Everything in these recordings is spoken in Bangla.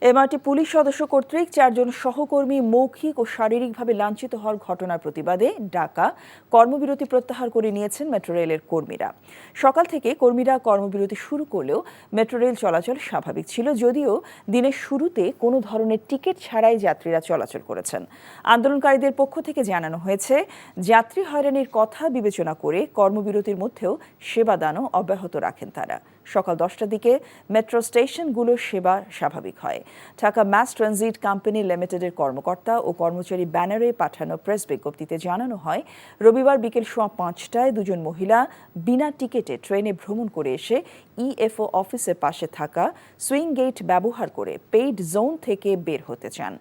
এমআরটি পুলিশ সদস্য কর্তৃক 4 জন সহকর্মী মৌখিক ও শারীরিকভাবে লাঞ্ছিত হওয়ার ঘটনার প্রতিবাদে ডাকা কর্মবিরতি প্রত্যাহার করে নিয়েছেন মেট্রো রেলের কর্মীরা। সকাল থেকে কর্মীরা কর্মবিরতি শুরু করলেও মেট্রো রেল চলাচল স্বাভাবিক ছিল, যদিও দিনের শুরুতে কোনো ধরনের টিকিট ছাড়াই যাত্রীরা চলাচল করেছেন। আন্দোলনকারীদের পক্ষ থেকে জানানো হয়েছে, যাত্রী হয়রানির কথা বিবেচনা করে কর্মবিরতির মধ্যেও সেবা দানও অব্যাহত রাখেন তারা। সকাল 10টার দিকে মেট্রো স্টেশনগুলোর সেবা স্বাভাবিক হয়। ঢাকা মাস ট্রানজিট কোম্পানি লিমিটেডের কর্মকর্তা ও কর্মচারী ব্যানারে পাঠানো প্রেস বিজ্ঞপ্তিতে জানানো হয়, রবিবার বিকেল 5:15টায় 2 জন মহিলা বিনা টিকিটে ট্রেনে ভ্রমণ করে এসে ইএফও অফিসের পাশে থাকা সুইং গেট ব্যবহার করে পেইড জোন থেকে বের হতে চান।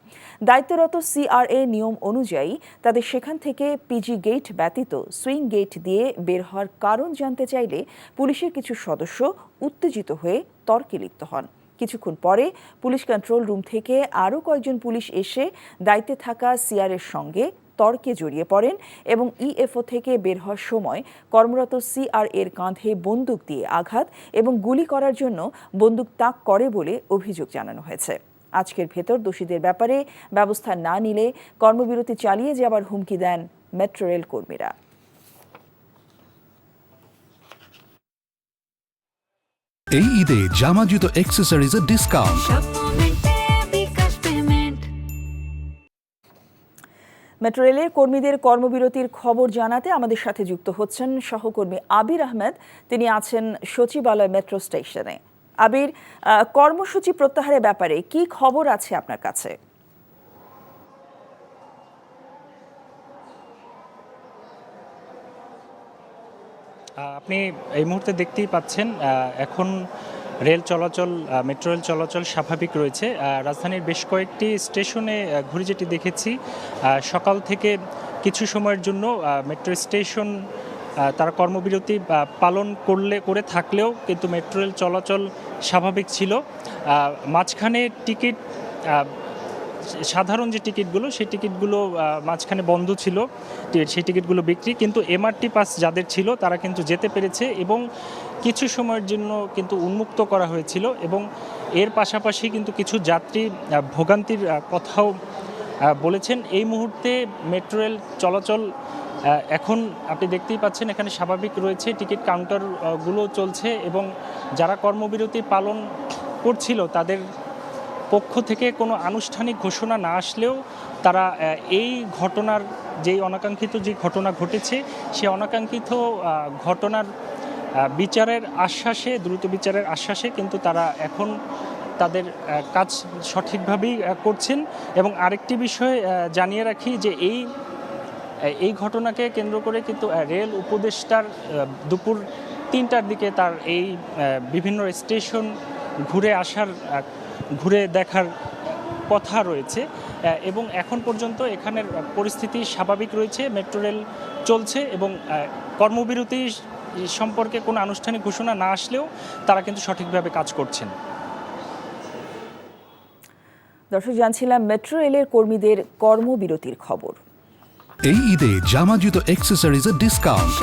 দায়িত্বরত সিআরএ নিয়ম অনুযায়ী তাদের সেখান থেকে পিজি গেট ব্যতীত সুইং গেট দিয়ে বের হওয়ার কারণ জানতে চাইলে পুলিশের কিছু সদস্য উত্তেজিত হয়ে তর্কে লিপ্ত হন। কিছুক্ষণ পরে পুলিশ কন্ট্রোল রুম থেকে আরও কয়েকজন পুলিশ এসে দায়িত্বে থাকা সিআরের সঙ্গে তর্কে জড়িয়ে পড়েন এবং ইএফও থেকে বের হওয়ার সময় কর্মরত সিআর এর কাঁধে বন্দুক দিয়ে আঘাত এবং গুলি করার জন্য বন্দুক তাক করে বলে অভিযোগ জানানো হয়েছে। আজকের ভেতর দোষীদের ব্যাপারে ব্যবস্থা না নিলে কর্মবিরতি চালিয়ে যাবার হুমকি দেন মেট্রো রেল কর্মীরা। এই ঈদে জামা জুতো অ্যাক্সেসরিজের ডিসকাউন্ট। মেট্রো রেলের কর্মীদের কর্মবিরতির খবর জানাতে আমাদের সাথে যুক্ত হচ্ছেন সহকর্মী আবির আহমেদ। তিনি আছেন সচিবালয় মেট্রো স্টেশনে। আবির, কর্মসূচি প্রত্যাহারের ব্যাপারে কি খবর আছে আপনার কাছে? আপনি এই মুহূর্তে দেখতেই পাচ্ছেন, এখন মেট্রো রেল চলাচল স্বাভাবিক রয়েছে। রাজধানীর বেশ কয়েকটি স্টেশনে ঘুরে যেটি দেখেছি, সকাল থেকে কিছু সময়ের জন্য মেট্রো স্টেশন তারা কর্মবিরতি পালন করে থাকলেও কিন্তু মেট্রো রেল চলাচল স্বাভাবিক ছিল। মাঝখানে টিকিট, সাধারণ যে টিকিটগুলো সেই টিকিটগুলো মাঝখানে বন্ধ ছিল, সেই টিকিটগুলো বিক্রি, কিন্তু এমআরটি পাস যাদের ছিল তারা কিন্তু যেতে পেরেছে এবং কিছু সময়ের জন্য কিন্তু উন্মুক্ত করা হয়েছিল এবং এর পাশাপাশি কিন্তু কিছু যাত্রী ভোগান্তির কথাও বলেছেন। এই মুহূর্তে মেট্রো রেল চলাচল এখন আপনি দেখতেই পাচ্ছেন এখানে স্বাভাবিক রয়েছে, টিকিট কাউন্টারগুলো চলছে এবং যারা কর্মবিরতি পালন করছিল তাদের পক্ষ থেকে কোনো আনুষ্ঠানিক ঘোষণা না আসলেও তারা এই ঘটনার যে ঘটনা ঘটেছে সেই অনাকাঙ্ক্ষিত ঘটনার দ্রুত বিচারের আশ্বাসে কিন্তু তারা এখন তাদের কাজ সঠিকভাবেই করছেন। এবং আরেকটি বিষয় জানিয়ে রাখি যে এই ঘটনাকে কেন্দ্র করে কিন্তু রেল উপদেষ্টার দুপুর 3টার দিকে তার এই বিভিন্ন স্টেশন ঘুরে দেখার কথা রয়েছে এবং এখন পর্যন্ত এখানের পরিস্থিতি স্বাভাবিক রয়েছে। মেট্রো রেল চলছে এবং কর্মবিরতি সম্পর্কে কোনো আনুষ্ঠানিক ঘোষণা না আসলেও তারা কিন্তু সঠিকভাবে কাজ করছেন। দর্শক, জানছিলাম মেট্রো রেলের কর্মীদের কর্মবিরতির খবর। এই ঈদে জামা জুতো অ্যাক্সেসরিজের ডিসকাউন্ট।